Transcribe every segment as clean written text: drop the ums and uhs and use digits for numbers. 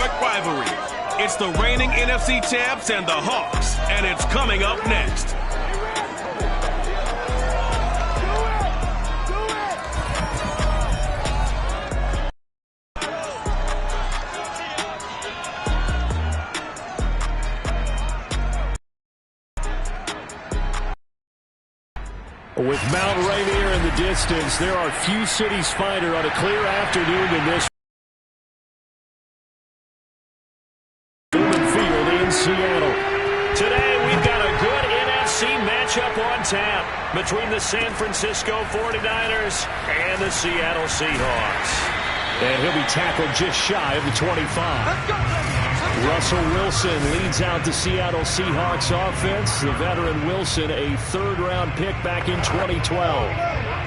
historic rivalry. It's the reigning NFC champs and the Hawks, and it's coming up next. With Mount Rainier in the distance, there are few cities finer on a clear afternoon than this. Field in Seattle. Today we've got a good NFC matchup on tap between the San Francisco 49ers and the Seattle Seahawks. And he'll be tackled just shy of the 25. Russell Wilson leads out the Seattle Seahawks offense. The veteran Wilson, a third-round pick back in 2012.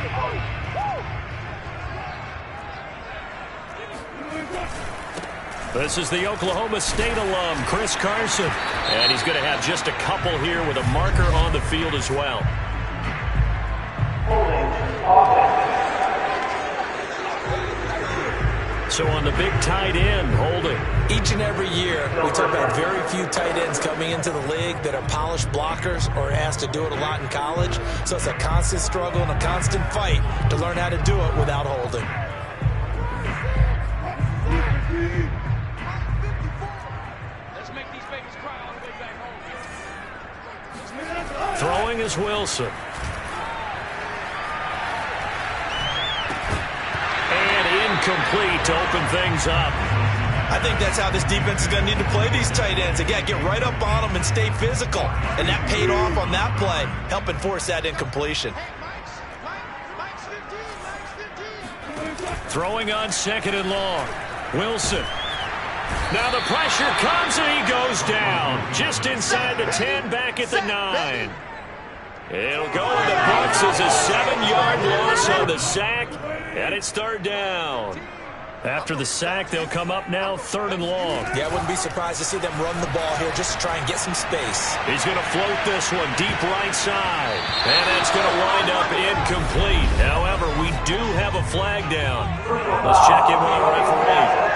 This is the Oklahoma State alum, Chris Carson. And he's going to have just a couple here with a marker on the field as well. So on the big tight end, holding. Each and every year, we talk about very few tight ends coming into the league that are polished blockers or asked to do it a lot in college. So it's a constant struggle and a constant fight to learn how to do it without holding. Throwing is Wilson. Incomplete to open things up. I think that's how this defense is going to need to play these tight ends. Again, get right up on them and stay physical. And that paid off on that play, helping force that incompletion. Throwing on second and long. Wilson. Now the pressure comes and he goes down. Just inside the 10, back at the 9. It'll go in the books as a 7-yard loss on the sack. And it's third down. After the sack, they'll come up now third and long. Yeah, I wouldn't be surprised to see them run the ball here just to try and get some space. He's going to float this one deep right side. And it's going to wind up incomplete. However, we do have a flag down. Let's check in with our referee.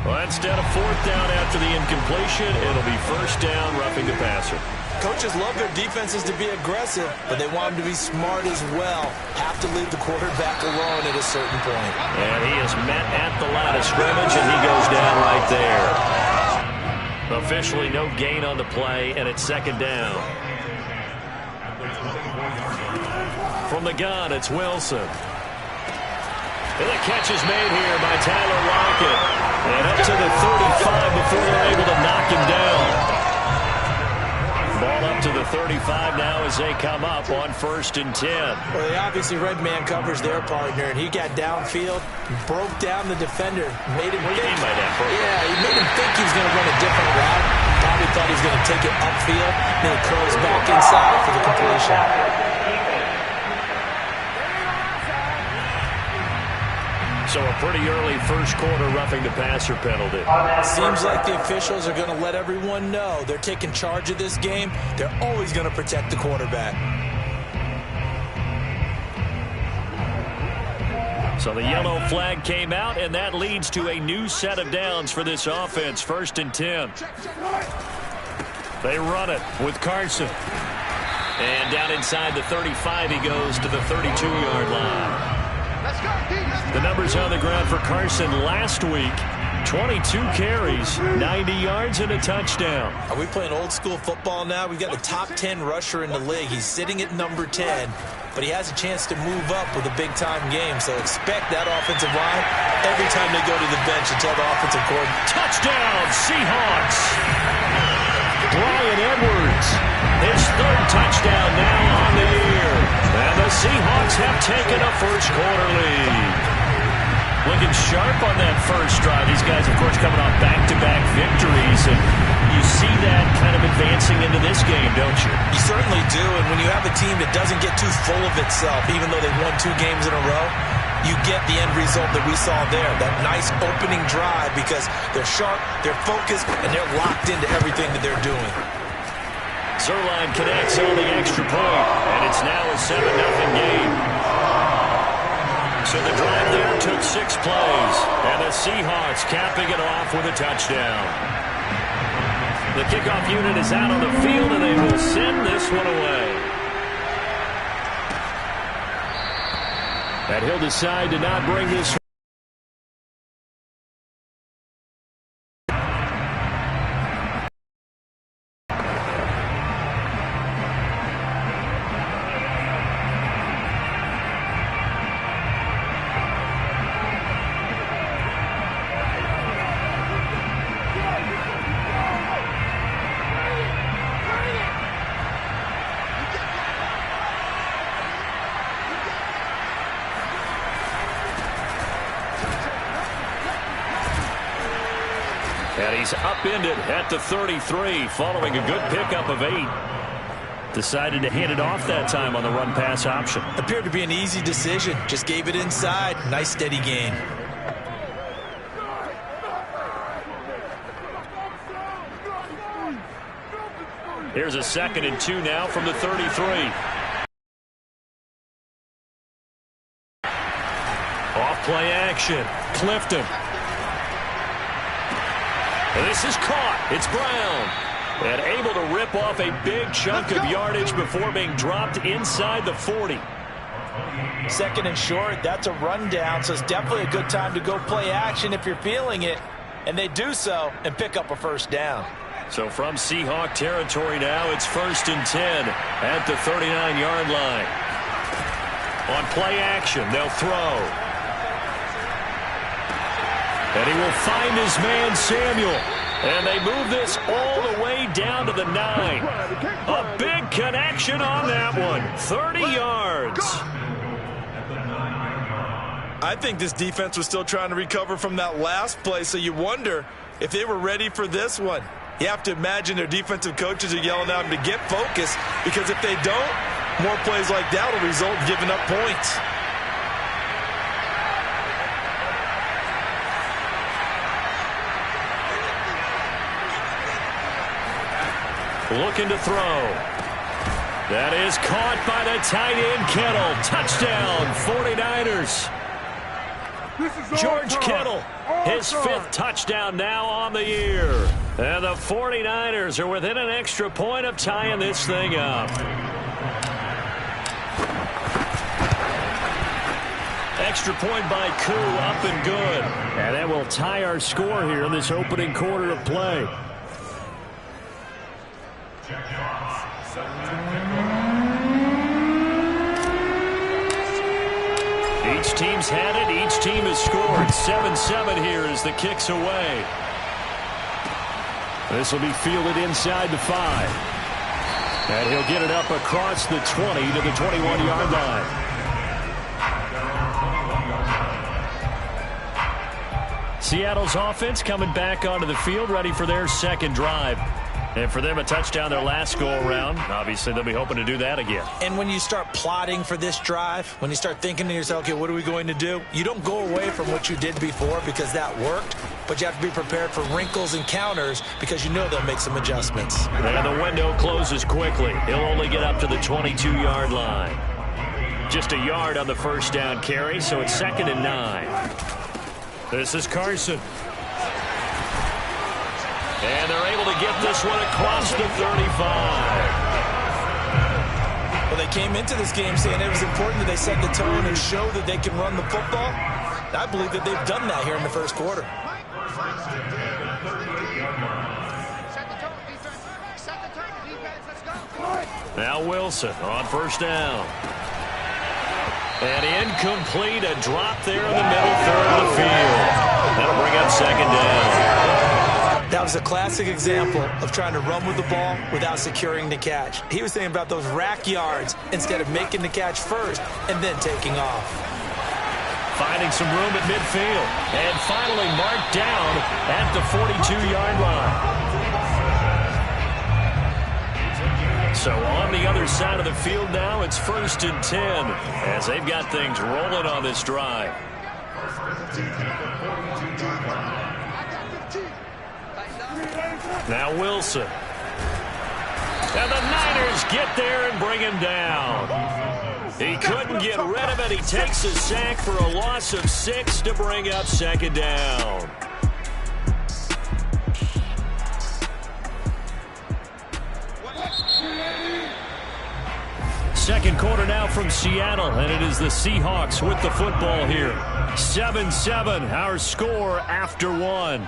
Well, instead of fourth down after the incompletion, it'll be first down, roughing the passer. Coaches love their defenses to be aggressive, but they want them to be smart as well. Have to leave the quarterback alone at a certain point. And he is met at the line of scrimmage, and he goes down right there. Officially no gain on the play, and it's second down. From the gun, it's Wilson. And the catch is made here by Tyler Lockett. And up to the 35 before they're able to knock him down. Ball up to the 35 now as they come up on 1st and 10. Well, they obviously read man covers their partner, and he got downfield, broke down the defender, made him think. What do you mean by that? Yeah, he made him think he was going to run a different route. Probably thought he was going to take it upfield, then he curls back inside for the completion. So a pretty early first quarter roughing the passer penalty. Seems like the officials are going to let everyone know they're taking charge of this game. They're always going to protect the quarterback. So the yellow flag came out, and that leads to a new set of downs for this offense. 1st and 10. They run it with Carson. And down inside the 35, he goes to the 32-yard line. The numbers on the ground for Carson last week. 22 carries, 90 yards, and a touchdown. Are we playing old school football now? We've got the top 10 rusher in the league. He's sitting at number 10, but he has a chance to move up with a big-time game. So expect that offensive line every time they go to the bench and tell the offensive coordinator. Touchdown, Seahawks! Bryan Edwards, his third touchdown now on the year. And the Seahawks have taken a first quarter lead. Looking sharp on that first drive. These guys, of course, coming off back-to-back victories. And you see that kind of advancing into this game, don't you? You certainly do. And when you have a team that doesn't get too full of itself, even though they won 2 games in a row, you get the end result that we saw there. That nice opening drive because they're sharp, they're focused, and they're locked into everything that they're doing. Zerline connects on the extra point, and it's now a 7-0 game. So the drive there took 6 plays. And the Seahawks capping it off with a touchdown. The kickoff unit is out on the field, and they will send this one away. And he'll decide to not bring this. And he's upended at the 33 following a good pickup of 8. Decided to hand it off that time on the run-pass option. Appeared to be an easy decision. Just gave it inside. Nice steady gain. Here's a 2nd and 2 now from the 33. Off play action. Clifton. This is caught. It's Brown. And able to rip off a big chunk of yardage before being dropped inside the 40. 2nd and short. That's a rundown, so it's definitely a good time to go play action if you're feeling it. And they do so and pick up a 1st down. So from Seahawk territory now, it's 1st and 10 at the 39-yard line. On play action, they'll throw. And he will find his man, Samuel. And they move this all the way down to the 9. A big connection on that one. 30 yards. I think this defense was still trying to recover from that last play, so you wonder if they were ready for this one. You have to imagine their defensive coaches are yelling at them to get focused, because if they don't, more plays like that will result in giving up points. Looking to throw. That is caught by the tight end, Kittle. Touchdown, 49ers. George Kittle, his 5th touchdown now on the year. And the 49ers are within an extra point of tying this thing up. Extra point by Koo, up and good. And that will tie our score here in this opening quarter of play. Each team's had it. Each team has scored. 7-7 here as the kick's away. This will be fielded inside the 5. And he'll get it up across the 20 to the 21-yard line. Seattle's offense coming back onto the field, ready for their 2nd drive. And for them, a touchdown their last go-around. Obviously, they'll be hoping to do that again. And when you start plotting for this drive, when you start thinking to yourself, okay, what are we going to do? You don't go away from what you did before because that worked, but you have to be prepared for wrinkles and counters because you know they'll make some adjustments. And the window closes quickly. He'll only get up to the 22-yard line. Just a yard on the 1st down carry, so it's 2nd and 9. This is Carson. And they're able to get this one across the 35. Well, they came into this game saying it was important that they set the tone and show that they can run the football. I believe that they've done that here in the 1st quarter. Now Wilson on 1st down. And incomplete, a drop there in the middle 3rd of the field. That'll bring up 2nd down. That was a classic example of trying to run with the ball without securing the catch. He was thinking about those rack yards instead of making the catch first and then taking off. Finding some room at midfield. And finally marked down at the 42-yard line. So on the other side of the field now, it's 1st and 10 as they've got things rolling on this drive. Now Wilson. And the Niners get there and bring him down. He couldn't get rid of it. He takes a sack for a loss of 6 to bring up second down. Second quarter now from Seattle, and it is the Seahawks with the football here. 7-7, our score after 1.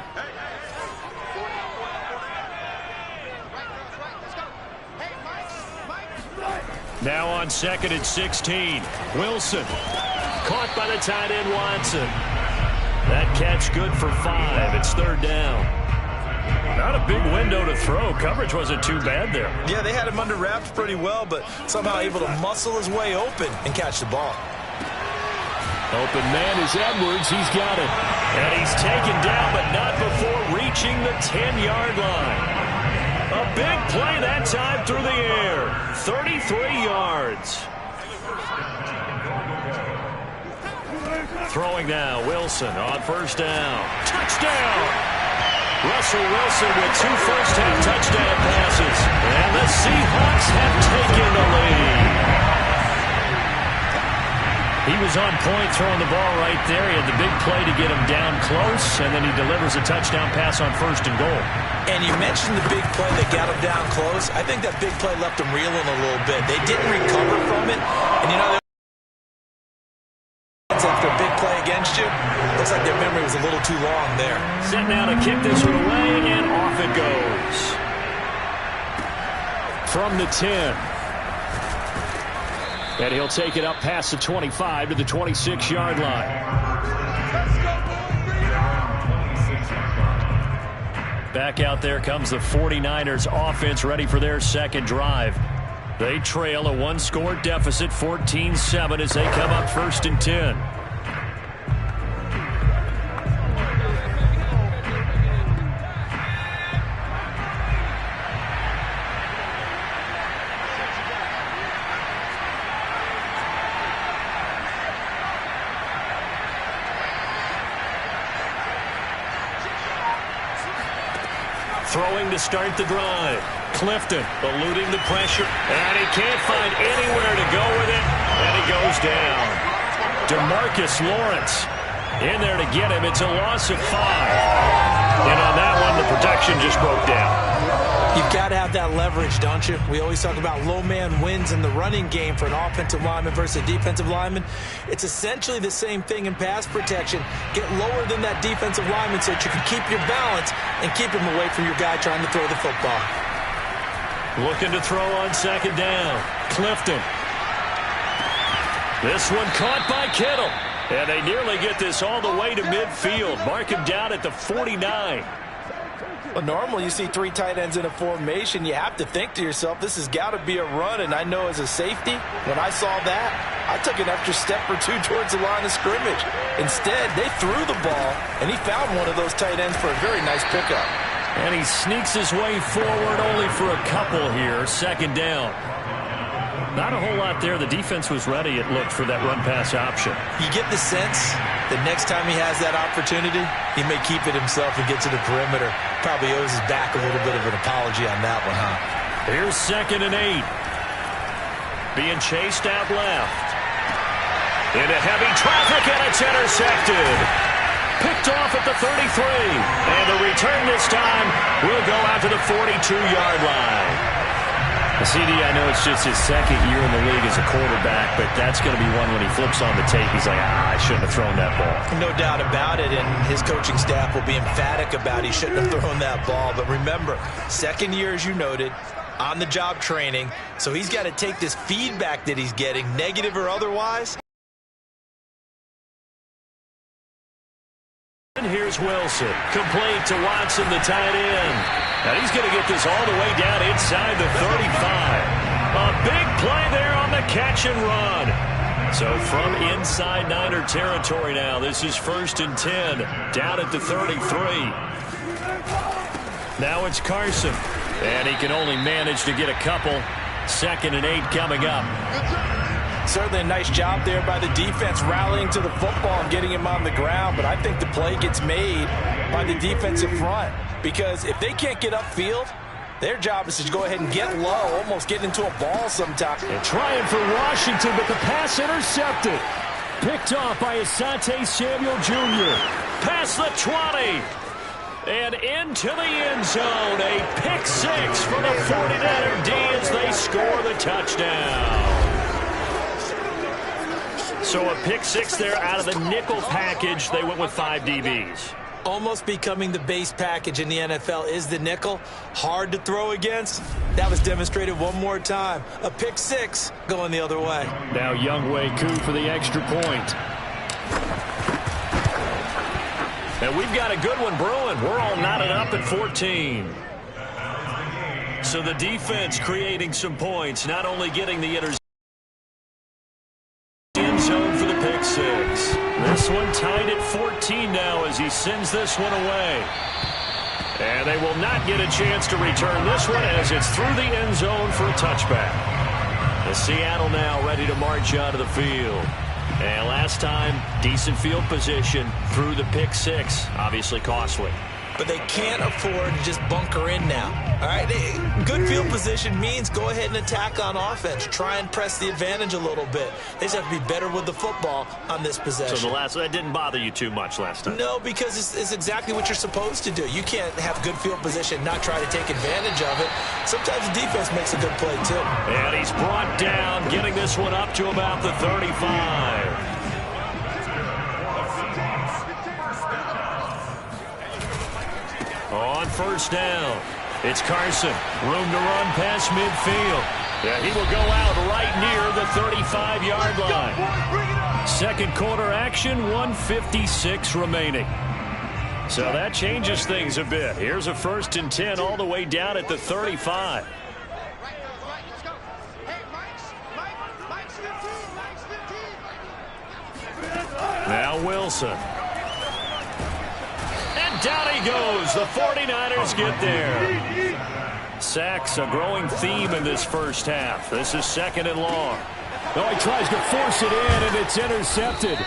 Now on second and 16. Wilson caught by the tight end Watson. That catch good for 5. It's third down. Not a big window to throw. Coverage wasn't too bad there. Yeah, they had him under wraps pretty well, but somehow able to muscle his way open and catch the ball. Open man is Edwards. He's got it. And he's taken down, but not before reaching the 10-yard line. A big play that time through the air. 33 yards. Throwing now, Wilson on first down. Touchdown! Russell Wilson with 2 first-half touchdown passes. And the Seahawks have taken the lead. He was on point throwing the ball right there. He had the big play to get him down close, and then he delivers a touchdown pass on first and goal. And you mentioned the big play that got him down close. I think that big play left him reeling a little bit. They didn't recover from it. And, you know, after a big play against you, looks like their memory was a little too long there. Set now to kick this one away, and off it goes. From the 10. And he'll take it up past the 25 to the 26-yard line. Back out there comes the 49ers offense, ready for their second drive. They trail a 1-score deficit, 14-7, as they come up first and 10. Throwing to start the drive. Clifton eluding the pressure, and he can't find anywhere to go with it, and he goes down. DeMarcus Lawrence in there to get him. It's a loss of 5. And on that one, the protection just broke down. You've got to have that leverage, don't you? We always talk about low man wins in the running game for an offensive lineman versus a defensive lineman. It's essentially the same thing in pass protection. Get lower than that defensive lineman so that you can keep your balance and keep him away from your guy trying to throw the football. Looking to throw on second down. Clifton. This one caught by Kittle. And they nearly get this all the way to midfield. Mark him down at the 49. Well, normally you see 3 tight ends in a formation. You have to think to yourself, this has got to be a run. And I know as a safety, when I saw that, I took an extra step or 2 towards the line of scrimmage. Instead, they threw the ball, and he found one of those tight ends for a very nice pickup. And he sneaks his way forward only for a couple here. Second down. Not a whole lot there. The defense was ready, it looked, for that run-pass option. You get the sense that next time he has that opportunity, he may keep it himself and get to the perimeter. Probably owes his back a little bit of an apology on that one, huh? Here's second and 8. Being chased out left. Into heavy traffic, and it's intercepted. Picked off at the 33. And the return this time will go out to the 42-yard line. CD, I know it's just his second year in the league as a quarterback, but that's going to be one when he flips on the tape. He's like, I shouldn't have thrown that ball. No doubt about it, and his coaching staff will be emphatic about he shouldn't have thrown that ball. But remember, second year, as you noted, on-the-job training, so he's got to take this feedback that he's getting, negative or otherwise. And here's Wilson, complete to Watson, the tight end. And he's going to get this all the way down inside the 35. A big play there on the catch and run. So from inside Niner territory now, this is first and 10, down at the 33. Now it's Carson, and he can only manage to get a couple. Second and 8 coming up. Certainly a nice job there by the defense rallying to the football and getting him on the ground, but I think the play gets made by the defensive front, because if they can't get upfield, Their job is to go ahead and get low, almost get into a ball sometime. And trying for Washington, but the pass intercepted. Picked off by Asante Samuel Jr. Past the 20. And into the end zone. A pick six for the 49er D as they score the touchdown. So a pick six there out of the nickel package. They went with 5 DBs. Almost becoming the base package in the NFL is the nickel. Hard to throw against. That was demonstrated one more time. A pick six going the other way. Now Younghoe Koo for the extra point. And we've got a good one brewing. We're all knotted up at 14. So the defense creating some points, not only getting the end zone for the pick six. This one tied at 14 now as he sends this one away. And they will not get a chance to return this one as it's through the end zone for a touchback. The Seattle now ready to march out of the field. And last time, decent field position through the pick six. Obviously costly. But they can't afford to just bunker in now. All right, good field position means go ahead and attack on offense. Try and press the advantage a little bit. They just have to be better with the football on this possession. So that didn't bother you too much last time? No, because it's exactly what you're supposed to do. You can't have good field position, not try to take advantage of it. Sometimes the defense makes a good play, too. And he's brought down, getting this one up to about the 35. On first down, it's Carson. Room to run past midfield. Yeah, he will go out right near the 35-yard line. Second quarter action, 1:56 remaining. So that changes things a bit. Here's a 1st and 10 all the way down at the 35. Now Wilson. Down he goes. The 49ers get there. Sacks a growing theme in this first half. This is 2nd and long. Oh, he tries to force it in, and it's intercepted.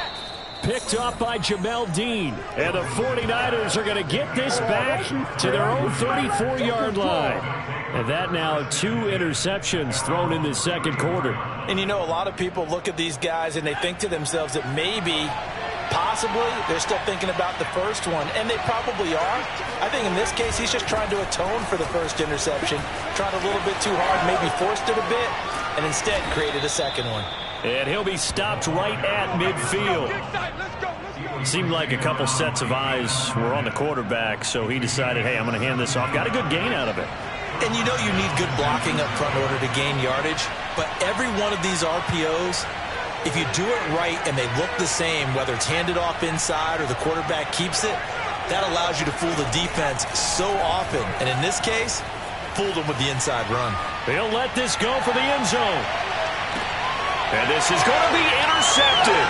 Picked up by Jamel Dean. And the 49ers are going to get this back to their own 34-yard line. And that now 2 interceptions thrown in the second quarter. And you know, a lot of people look at these guys and they think to themselves that maybe, possibly, they're still thinking about the first one, and they probably are. I think in this case, he's just trying to atone for the first interception, tried a little bit too hard, maybe forced it a bit, and instead created a second one. And he'll be stopped right at midfield. Seemed like a couple sets of eyes were on the quarterback, so he decided, hey, I'm going to hand this off. Got a good gain out of it. And you know you need good blocking up front in order to gain yardage, but every one of these RPOs, if you do it right and they look the same, whether it's handed off inside or the quarterback keeps it, that allows you to fool the defense so often. And in this case, fooled them with the inside run. They'll let this go for the end zone. And this is going to be intercepted.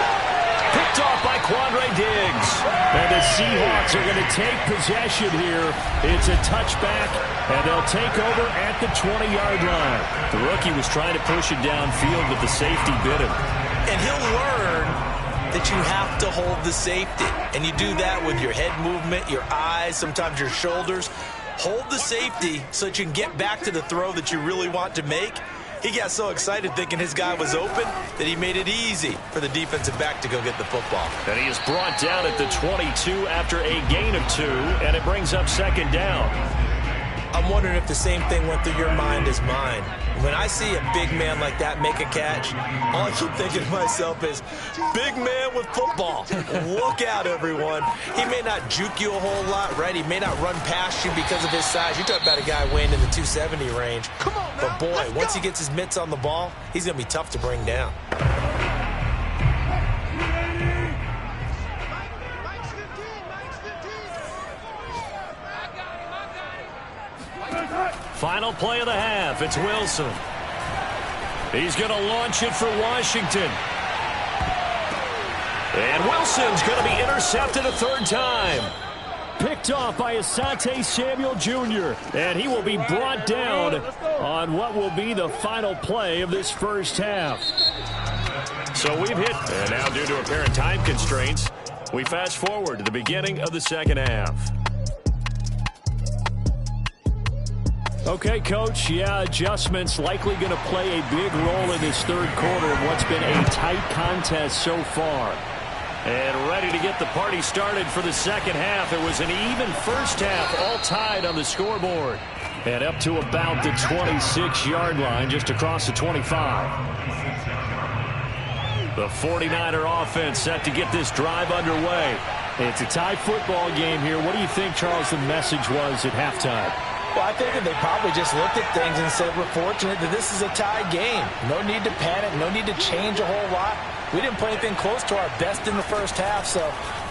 Picked off by Quandre Diggs. And the Seahawks are going to take possession here. It's a touchback, and they'll take over at the 20-yard line. The rookie was trying to push it downfield, but the safety bit him. And he'll learn that you have to hold the safety. And you do that with your head movement, your eyes, sometimes your shoulders. Hold the safety so that you can get back to the throw that you really want to make. He got so excited thinking his guy was open that he made it easy for the defensive back to go get the football. And he is brought down at the 22 after a gain of 2, and it brings up 2nd down. I'm wondering if the same thing went through your mind as mine. When I see a big man like that make a catch, all I keep thinking to myself is, big man with football. Look out, everyone. He may not juke you a whole lot, right? He may not run past you because of his size. You're talking about a guy weighing in the 270 range. But, boy, once he gets his mitts on the ball, he's going to be tough to bring down. Final play of the half. It's Wilson. He's going to launch it for Washington. And Wilson's going to be intercepted a 3rd time. Picked off by Asante Samuel Jr. And he will be brought down on what will be the final play of this first half. So we've hit, and now due to apparent time constraints, we fast forward to the beginning of the second half. Okay, Coach. Yeah, adjustments likely going to play a big role in this third quarter in what's been a tight contest so far. And ready to get the party started for the second half. It was an even first half, all tied on the scoreboard. And up to about the 26-yard line, just across the 25. The 49er offense set to get this drive underway. It's a tie football game here. What do you think, Charles, the message was at halftime? Well, I think that they probably just looked at things and said, we're fortunate that this is a tie game. No need to panic, no need to change a whole lot. We didn't play anything close to our best in the first half, so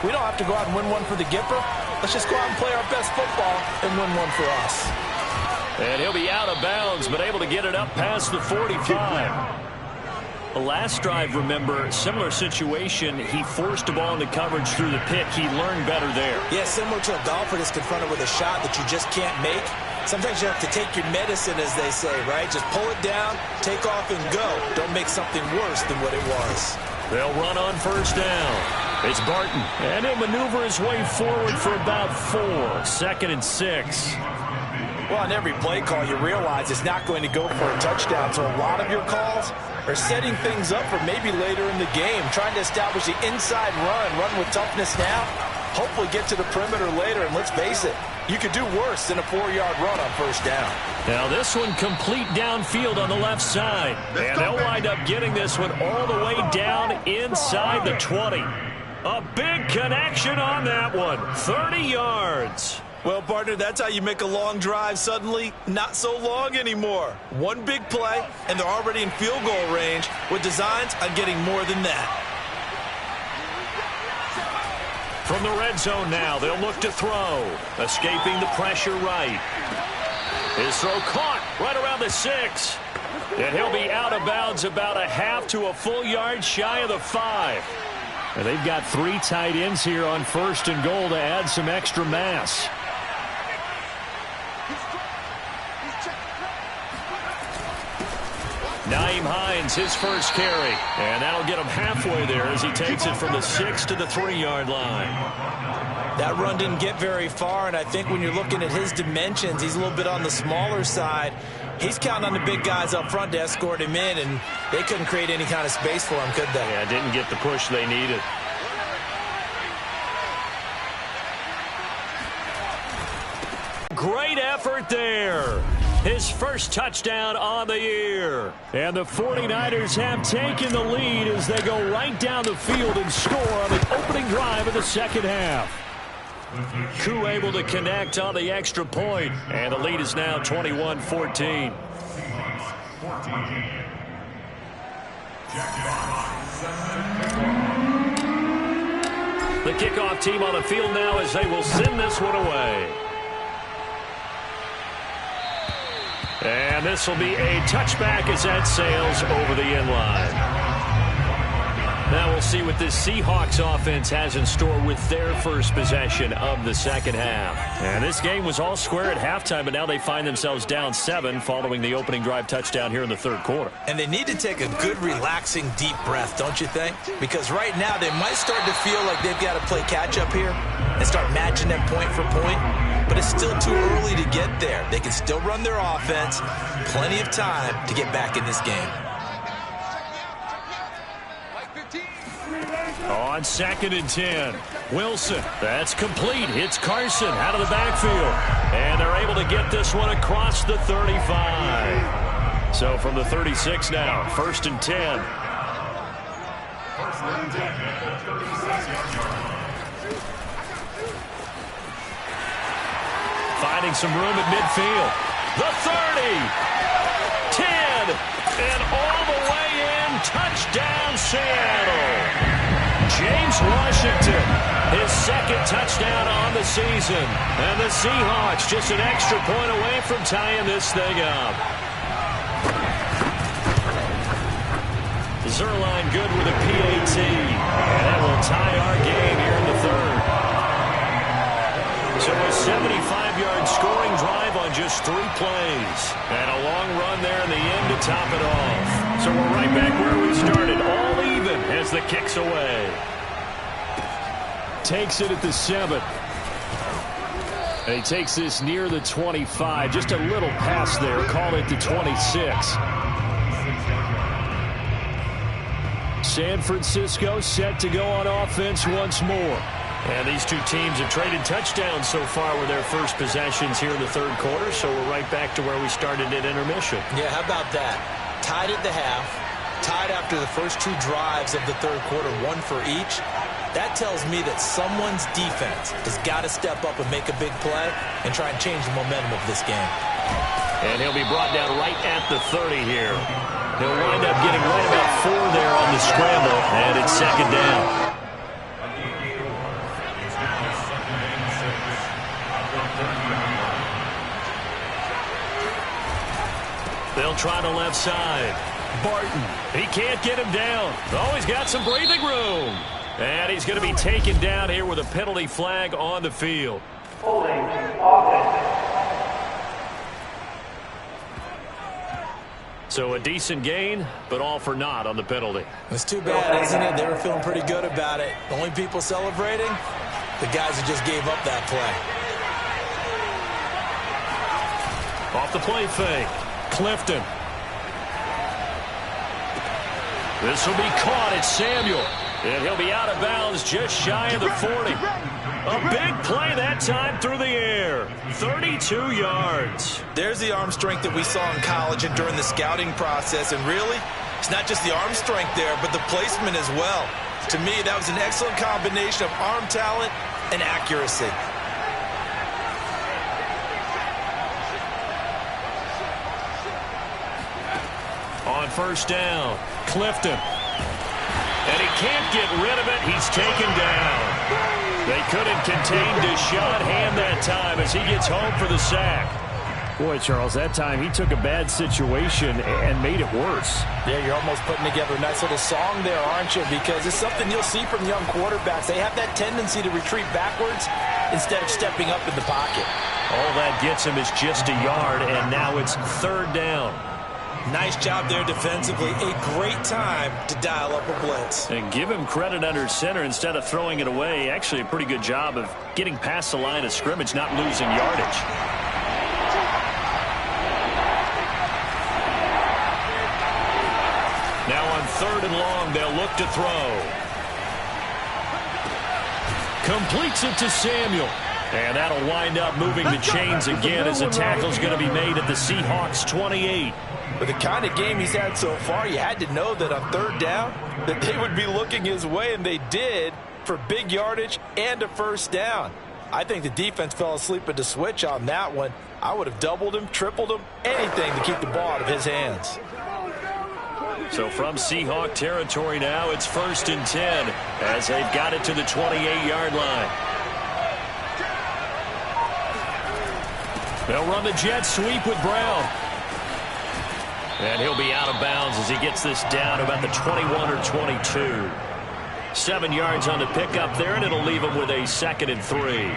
we don't have to go out and win one for the Gipper. Let's just go out and play our best football and win one for us. And he'll be out of bounds, but able to get it up past the 45. The last drive, remember, similar situation. He forced a ball into coverage through the pick. He learned better there. Yeah, similar to a golfer that's confronted with a shot that you just can't make. Sometimes you have to take your medicine, as they say, right? Just pull it down, take off, and go. Don't make something worse than what it was. They'll run on first down. It's Barton. And he'll maneuver his way forward for about 4. 2nd and 6. Well, on every play call, you realize it's not going to go for a touchdown. So a lot of your calls are setting things up for maybe later in the game, trying to establish the inside run with toughness now, hopefully get to the perimeter later. And let's face it, you could do worse than a 4-yard run on first down. Now this one complete downfield on the left side. And they'll wind up getting this one all the way down inside the 20. A big connection on that one. 30 yards. Well, partner, that's how you make a long drive suddenly not so long anymore. One big play, and they're already in field goal range with designs on getting more than that. From the red zone now, they'll look to throw. Escaping the pressure right. His throw caught right around the 6. And he'll be out of bounds about a half to a full yard shy of the 5. And they've got 3 tight ends here on 1st and goal to add some extra mass. Nyheim Hines, his first carry. And that'll get him halfway there as he takes it from the 6 to the 3-yard line. That run didn't get very far, and I think when you're looking at his dimensions, he's a little bit on the smaller side. He's counting on the big guys up front to escort him in, and they couldn't create any kind of space for him, could they? Yeah, didn't get the push they needed. Great effort there. His first touchdown on the year. And the 49ers have taken the lead as they go right down the field and score on the opening drive of the second half. Koo able to connect on the extra point, and the lead is now 21-14. The kickoff team on the field now as they will send this one away. And this will be a touchback as that sails over the end line. Now we'll see what this Seahawks offense has in store with their first possession of the second half. And this game was all square at halftime, but now they find themselves down 7 following the opening drive touchdown here in the third quarter. And they need to take a good, relaxing, deep breath, don't you think? Because right now they might start to feel like they've got to play catch-up here and start matching them point for point. But it's still too early to get there. They can still run their offense. Plenty of time to get back in this game. On 2nd and 10, Wilson, that's complete. Hits Carson out of the backfield. And they're able to get this one across the 35. So from the 36 now, 1st and 10. Finding some room at midfield. The 30, 10, and all the way in. Touchdown, Seattle. James Washington, his second touchdown on the season. And the Seahawks just an extra point away from tying this thing up. Zerline good with a PAT. And that will tie our game here in the third. So a 75-yard scoring drive on just 3 plays. And a long run there in the end to top it off. So we're right back where we started, all even as the kick's away. Takes it at the 7. And he takes this near the 25. Just a little pass there. Call it the 26. San Francisco set to go on offense once more. And these two teams have traded touchdowns so far with their first possessions here in the third quarter, so we're right back to where we started at intermission. Yeah, how about that? Tied at the half, tied after the first two drives of the third quarter, one for each. That tells me that someone's defense has got to step up and make a big play and try and change the momentum of this game. And he'll be brought down right at the 30 here. He'll wind up getting right about 4 there on the scramble, and it's second down. They'll try the left side. Barton, he can't get him down. Oh, he's got some breathing room. And he's going to be taken down here with a penalty flag on the field. Holding offense. So a decent gain, but all for naught on the penalty. It's too bad, isn't it? They were feeling pretty good about it. The only people celebrating, the guys who just gave up that play. Off the play fake. Clifton. This will be caught. It's Samuel. And he'll be out of bounds just shy of the 40. A big play that time through the air. 32 yards. There's the arm strength that we saw in college and during the scouting process. And really, it's not just the arm strength there, but the placement as well. To me, that was an excellent combination of arm talent and accuracy. On first down, Clifton. And he can't get rid of it. He's taken down. They couldn't contain Deshaun Hand that time as he gets home for the sack. Boy, Charles, that time he took a bad situation and made it worse. Yeah, you're almost putting together a nice little song there, aren't you? Because it's something you'll see from young quarterbacks. They have that tendency to retreat backwards instead of stepping up in the pocket. All that gets him is just a yard, and now it's third down. Nice job there defensively. A great time to dial up a blitz. And give him credit under center instead of throwing it away. Actually, a pretty good job of getting past the line of scrimmage, not losing yardage. Now on third and long, they'll look to throw. Completes it to Samuel. And that'll wind up moving the chains again as the tackle's going to be made at the Seahawks 28. With the kind of game he's had so far, you had to know that on third down that they would be looking his way, and they did, for big yardage and a first down. I think the defense fell asleep at the switch on that one. I would have doubled him, tripled him, anything to keep the ball out of his hands. So from Seahawk territory now, it's 1st and 10 as they've got it to the 28-yard line. They'll run the jet sweep with Brown. And he'll be out of bounds as he gets this down about the 21 or 22. 7 yards on the pickup there, and it'll leave him with a 2nd and 3.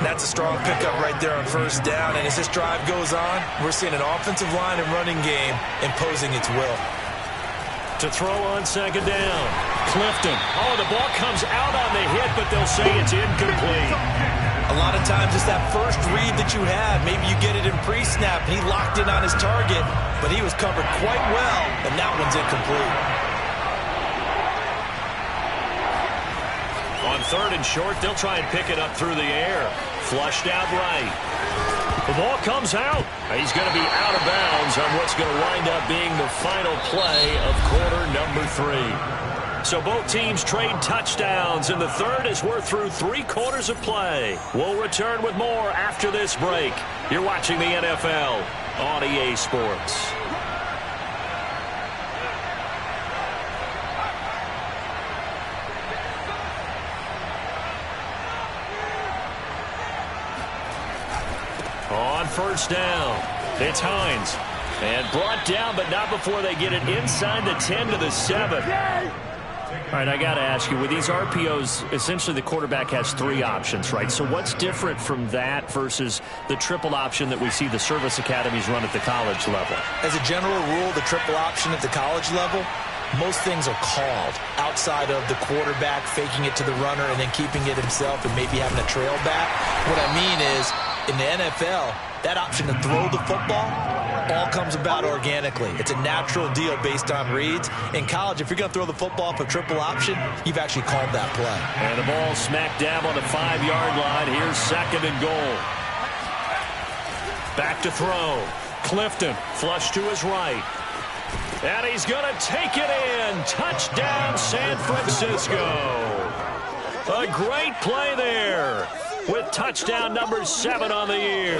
That's a strong pickup right there on first down. And as this drive goes on, we're seeing an offensive line and running game imposing its will. To throw on 2nd down, Clifton. Oh, the ball comes out on the hit, but they'll say it's incomplete. A lot of times it's that first read that you have. Maybe you get it in pre-snap, and he locked in on his target, but he was covered quite well, and that one's incomplete. On third and short, they'll try and pick it up through the air. Flushed out right. The ball comes out. He's going to be out of bounds on what's going to wind up being the final play of quarter number 3. So both teams trade touchdowns in the third as we're through 3 quarters of play. We'll return with more after this break. You're watching the NFL on EA Sports. On first down, it's Hines. And brought down, but not before they get it inside the 10 to the 7. All right, I got to ask you, with these RPOs, essentially the quarterback has 3 options, right? So what's different from that versus the triple option that we see the service academies run at the college level? As a general rule, the triple option at the college level, most things are called outside of the quarterback faking it to the runner and then keeping it himself and maybe having a trail back. What I mean is in the NFL, that option to throw the football all comes about organically. It's a natural deal based on reads. In college, if you're going to throw the football for triple option, you've actually called that play. And the ball smack dab on the 5-yard line. Here's 2nd and goal. Back to throw. Clifton, flush to his right. And he's going to take it in. Touchdown, San Francisco. A great play there with touchdown number 7 on the year.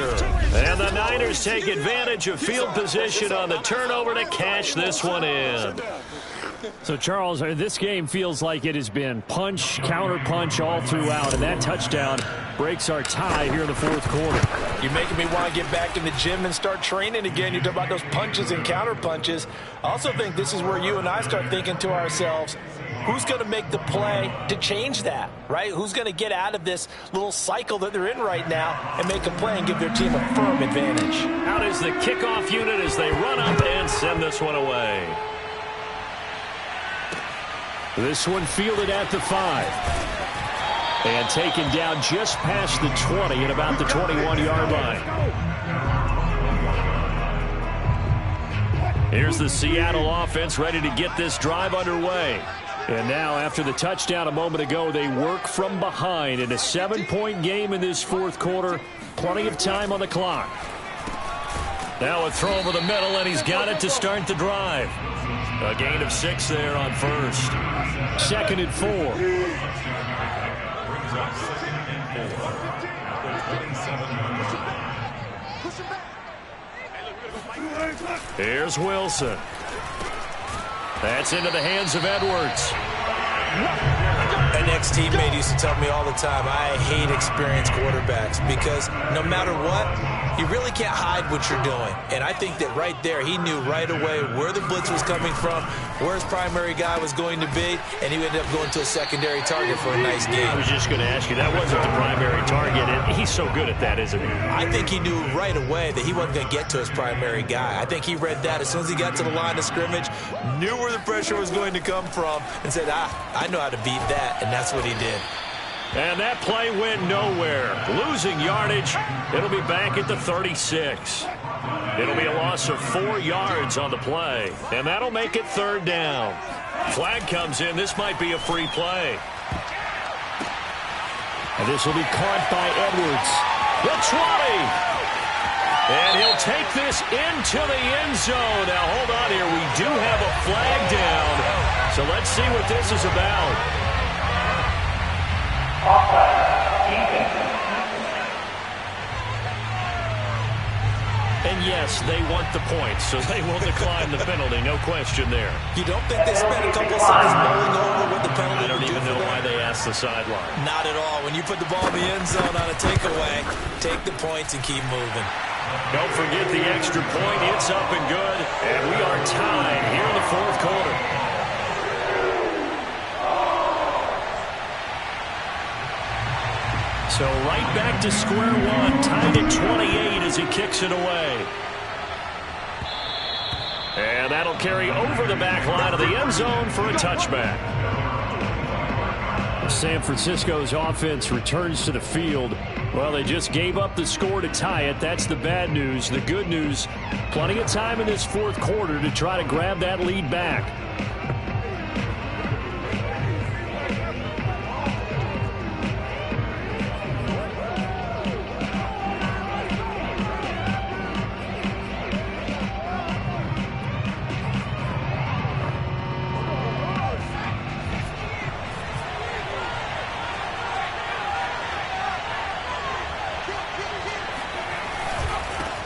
And the Niners take advantage of field position on the turnover to cash this one in. So, Charles, this game feels like it has been punch, counter punch all throughout, and that touchdown breaks our tie here in the 4th quarter. You're making me want to get back in the gym and start training again. You talk about those punches and counter punches. I also think this is where you and I start thinking to ourselves, who's going to make the play to change that, right? Who's going to get out of this little cycle that they're in right now and make a play and give their team a firm advantage? Out is the kickoff unit as they run up and send this one away. This one fielded at the 5. And taken down just past the 20 at about the 21-yard line. Here's the Seattle offense ready to get this drive underway. And now, after the touchdown a moment ago, they work from behind in a 7-point game in this 4th quarter. Plenty of time on the clock. Now a throw over the middle, and he's got it to start the drive. A gain of 6 there on 1st. 2nd and 4. Here's Wilson. That's into the hands of Edwards. An ex-teammate used to tell me all the time, I hate experienced quarterbacks because no matter what, you really can't hide what you're doing. And I think that right there, he knew right away where the blitz was coming from, where his primary guy was going to be, and he ended up going to a secondary target for a nice game. I was just going to ask you, that wasn't the primary target, and he's so good at that, isn't he? I think he knew right away that he wasn't going to get to his primary guy. I think he read that as soon as he got to the line of scrimmage, knew where the pressure was going to come from, and said, I know how to beat that, and that's what he did. And that play went nowhere. Losing yardage. It'll be back at the 36. It'll be a loss of 4 yards on the play. And that'll make it 3rd down. Flag comes in. This might be a free play. And this will be caught by Edwards. The 20. And he'll take this into the end zone. Now, hold on here. We do have a flag down. So let's see what this is about. And yes, they want the points, so they will decline the penalty, no question there. You don't think they spent a couple of seconds mulling over what the penalty I don't would do even for know them? why they asked the sideline. Not at all. When you put the ball in the end zone on a takeaway, take the points and keep moving. Don't forget the extra point. It's up and good, and we are tied here in the 4th quarter. So right back to square one, tied at 28 as he kicks it away. And that'll carry over the back line of the end zone for a touchback. San Francisco's offense returns to the field. Well, they just gave up the score to tie it. That's the bad news. The good news, plenty of time in this 4th quarter to try to grab that lead back.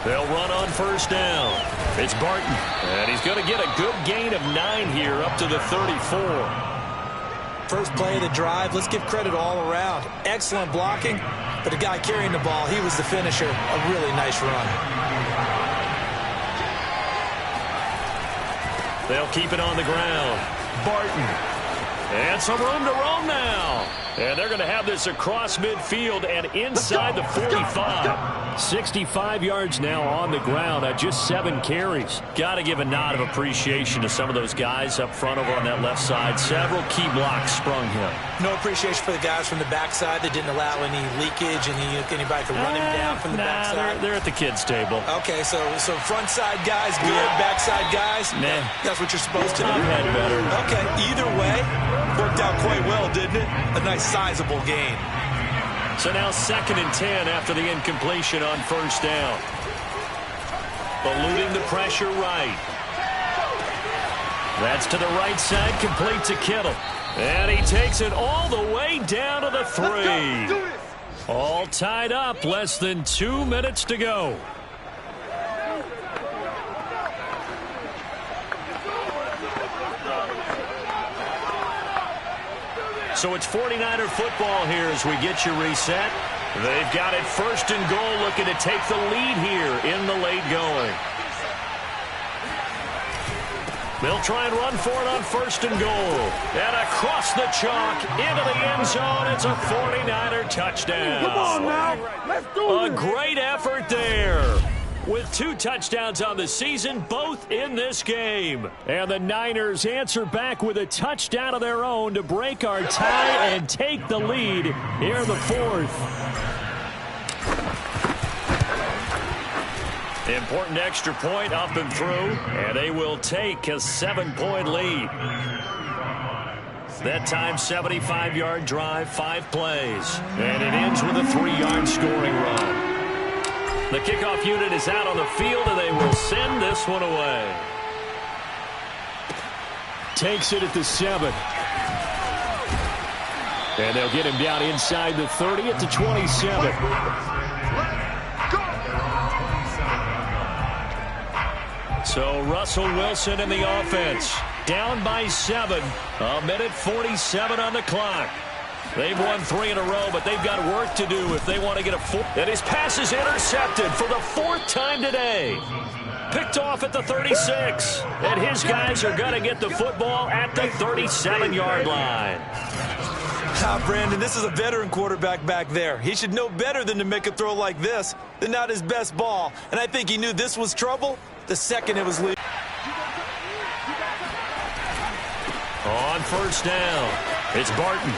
They'll run on 1st down. It's Barton. And he's going to get a good gain of 9 here up to the 34. First play of the drive, let's give credit all around. Excellent blocking, but the guy carrying the ball, he was the finisher. A really nice run. They'll keep it on the ground. Barton. And some room to roam ball now. And they're going to have this across midfield and inside the 45. 65 yards now on the ground at just 7 carries. Got to give a nod of appreciation to some of those guys up front over on that left side. Several key blocks sprung him. No appreciation for the guys from the backside that didn't allow any leakage and anybody could run him down from the backside. They're at the kids' table. Okay, so front side guys good, backside guys, nah. That's what you're supposed to do. I've had better. Okay, either way, worked out quite well, didn't it? A nice sizable gain. So now 2nd and 10 after the incompletion on first down. Eluding the pressure right. That's to the right side, complete to Kittle. And he takes it all the way down to the 3. All tied up, less than 2 minutes to go. So it's 49er football here as we get you reset. They've got it 1st and goal, looking to take the lead here in the late going. They'll try and run for it on 1st and goal. And across the chalk into the end zone. It's a 49er touchdown. Come on now. Let's do it. A great effort there. With 2 touchdowns on the season, both in this game. And the Niners answer back with a touchdown of their own to break our tie and take the lead here in the 4th. Important extra point up and through, and they will take a 7-point lead. That time, 75-yard drive, 5 plays. And it ends with a 3-yard scoring run. The kickoff unit is out on the field, and they will send this one away. Takes it at the 7. And they'll get him down inside the 30 at the 27. So Russell Wilson in the offense. Down by 7. 1:47 on the clock. They've won 3 in a row, but they've got work to do if they want to get a 4th. And his pass is intercepted for the 4th time today. Picked off at the 36. And his guys are going to get the football at the 37-yard line. Brandon, this is a veteran quarterback back there. He should know better than to make a throw like this. They're not his best ball. And I think he knew this was trouble the second it was leaving. On 1st down, it's Barton.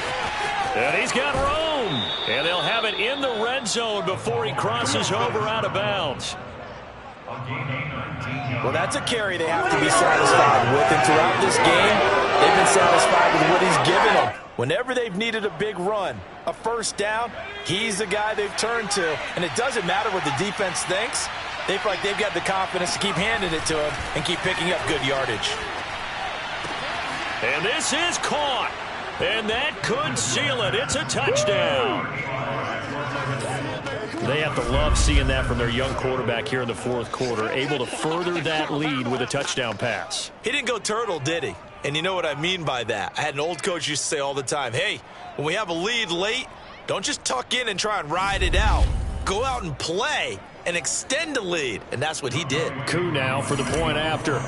And he's got room. And they'll have it in the red zone before he crosses over out of bounds. Well, that's a carry they have to be satisfied with. And throughout this game, they've been satisfied with what he's given them. Whenever they've needed a big run, a 1st down, he's the guy they've turned to. And it doesn't matter what the defense thinks. They feel like they've got the confidence to keep handing it to him and keep picking up good yardage. And this is caught. And that could seal it. It's a touchdown. They have to love seeing that from their young quarterback here in the 4th quarter, able to further that lead with a touchdown pass. He didn't go turtle, did he? And you know what I mean by that. I had an old coach used to say all the time, hey, when we have a lead late, don't just tuck in and try and ride it out. Go out and play and extend the lead. And that's what he did. Coup now for the point after.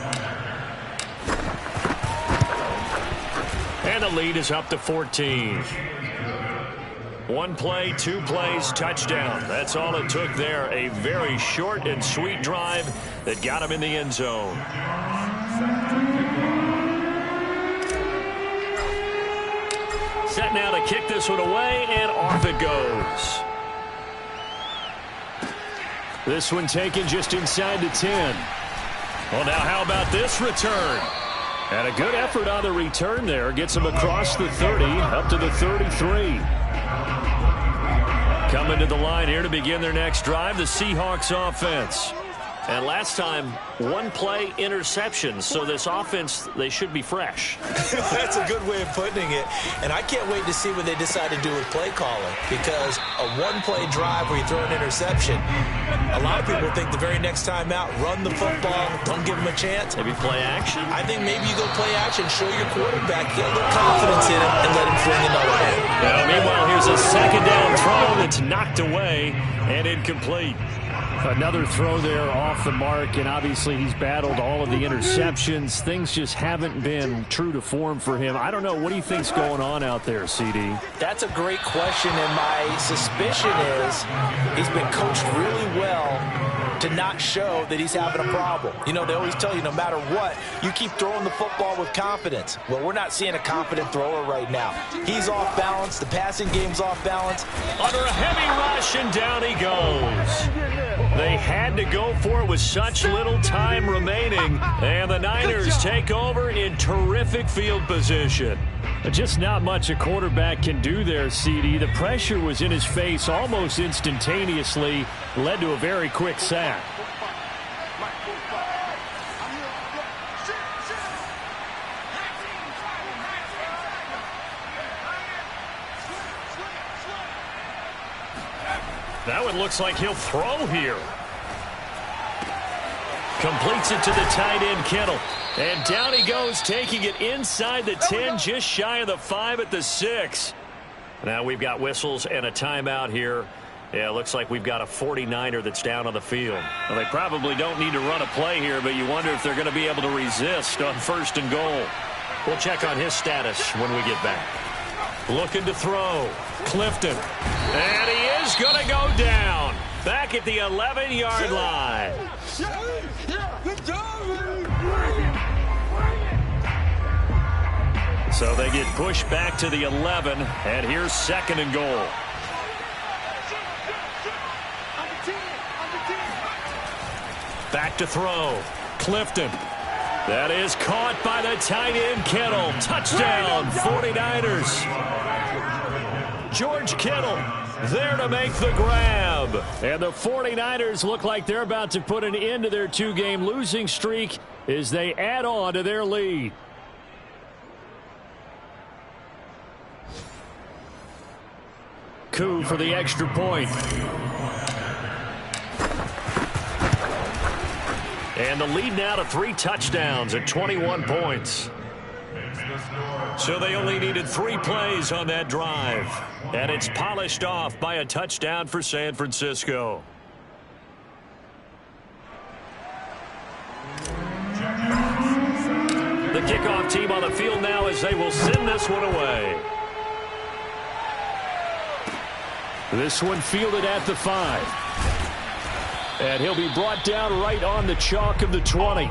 And the lead is up to 14. 1 play, 2 plays, touchdown. That's all it took there. A very short and sweet drive that got him in the end zone. Set now to kick this one away, and off it goes. This one taken just inside the 10. Well, now how about this return? And a good effort on the return there. Gets him across the 30, up to the 33. Coming to the line here to begin their next drive, the Seahawks offense. And last time, 1 play interception. So this offense, they should be fresh. That's a good way of putting it. And I can't wait to see what they decide to do with play calling. Because a 1-play drive where you throw an interception, a lot of people think the very next time out, run the football, don't give them a chance. Maybe play action? I think maybe you go play action, show your quarterback, get a little confidence in him, and let him fling another one. Now, meanwhile, here's a 2nd down throw that's knocked away and incomplete. Another throw there off the mark, and obviously he's battled all of the interceptions. Things just haven't been true to form for him. I don't know. What do you think's going on out there, CD? That's a great question, and my suspicion is he's been coached really well to not show that he's having a problem. You know, they always tell you no matter what, you keep throwing the football with confidence. Well, we're not seeing a confident thrower right now. He's off balance. The passing game's off balance. Under a heavy rush, and down he goes. They had to go for it with such little time remaining, and the Niners take over in terrific field position. Just not much a quarterback can do there, CD. The pressure was in his face almost instantaneously, led to a very quick sack. Now it looks like he'll throw here. Completes it to the tight end, Kittle. And down he goes, taking it inside the 10, just shy of the 5 at the 6. Now we've got whistles and a timeout here. Yeah, it looks like we've got a 49er that's down on the field. Well, they probably don't need to run a play here, but you wonder if they're going to be able to resist on 1st and goal. We'll check on his status when we get back. Looking to throw. Clifton. And he is going to go down. Back at the 11-yard line. So they get pushed back to the 11, and here's 2nd and goal. Back to throw. Clifton. That is caught by the tight end, Kittle. Touchdown, 49ers. George Kittle there to make the grab. And the 49ers look like they're about to put an end to their 2-game losing streak as they add on to their lead. Coup for the extra point. And the lead now to 3 touchdowns at 21 points. So they only needed 3 plays on that drive. And it's polished off by a touchdown for San Francisco. The kickoff team on the field now as they will send this one away. This one fielded at the 5. And he'll be brought down right on the chalk of the 20.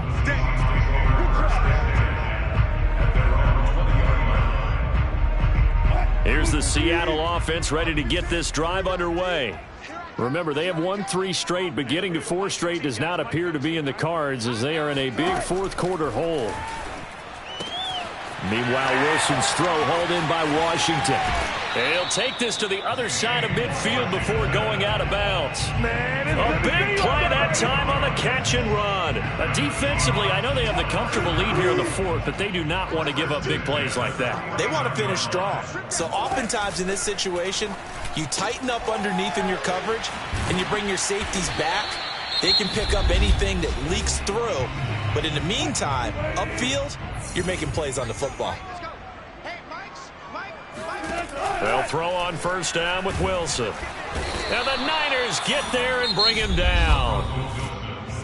Here's the Seattle offense ready to get this drive underway. Remember, they have won 3 straight, but getting to 4 straight does not appear to be in the cards as they are in a big 4th quarter hole. Meanwhile, Wilson's throw hauled in by Washington. He'll take this to the other side of midfield before going out of bounds. A big play that time on the catch and run. Defensively, I know they have the comfortable lead here in the 4th, but they do not want to give up big plays like that. They want to finish strong. So oftentimes in this situation, you tighten up underneath in your coverage, and you bring your safeties back. They can pick up anything that leaks through. But in the meantime, upfield, you're making plays on the football. They'll throw on 1st down with Wilson. And the Niners get there and bring him down.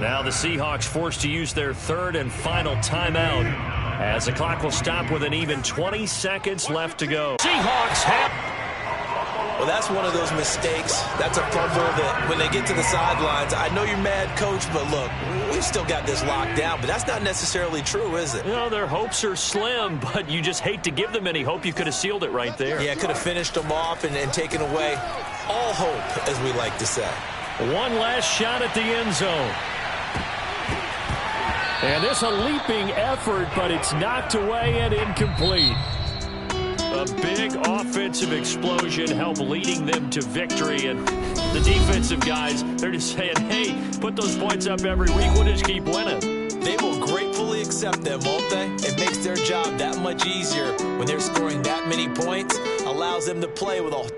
Now the Seahawks forced to use their 3rd and final timeout as the clock will stop with an even 20 seconds left to go. Seahawks have... Well, that's one of those mistakes. That's a fumble that when they get to the sidelines, I know you're mad, Coach, but look, we've still got this locked down. But that's not necessarily true, is it? You know, their hopes are slim, but you just hate to give them any hope. You could have sealed it right there. Yeah, could have finished them off and taken away all hope, as we like to say. One last shot at the end zone. And this a leaping effort, but it's knocked away and incomplete. A big offensive explosion helped leading them to victory. And the defensive guys, they're just saying, hey, put those points up every week. We'll just keep winning. They will gratefully accept them, won't they? It makes their job that much easier when they're scoring that many points. Allows them to play with a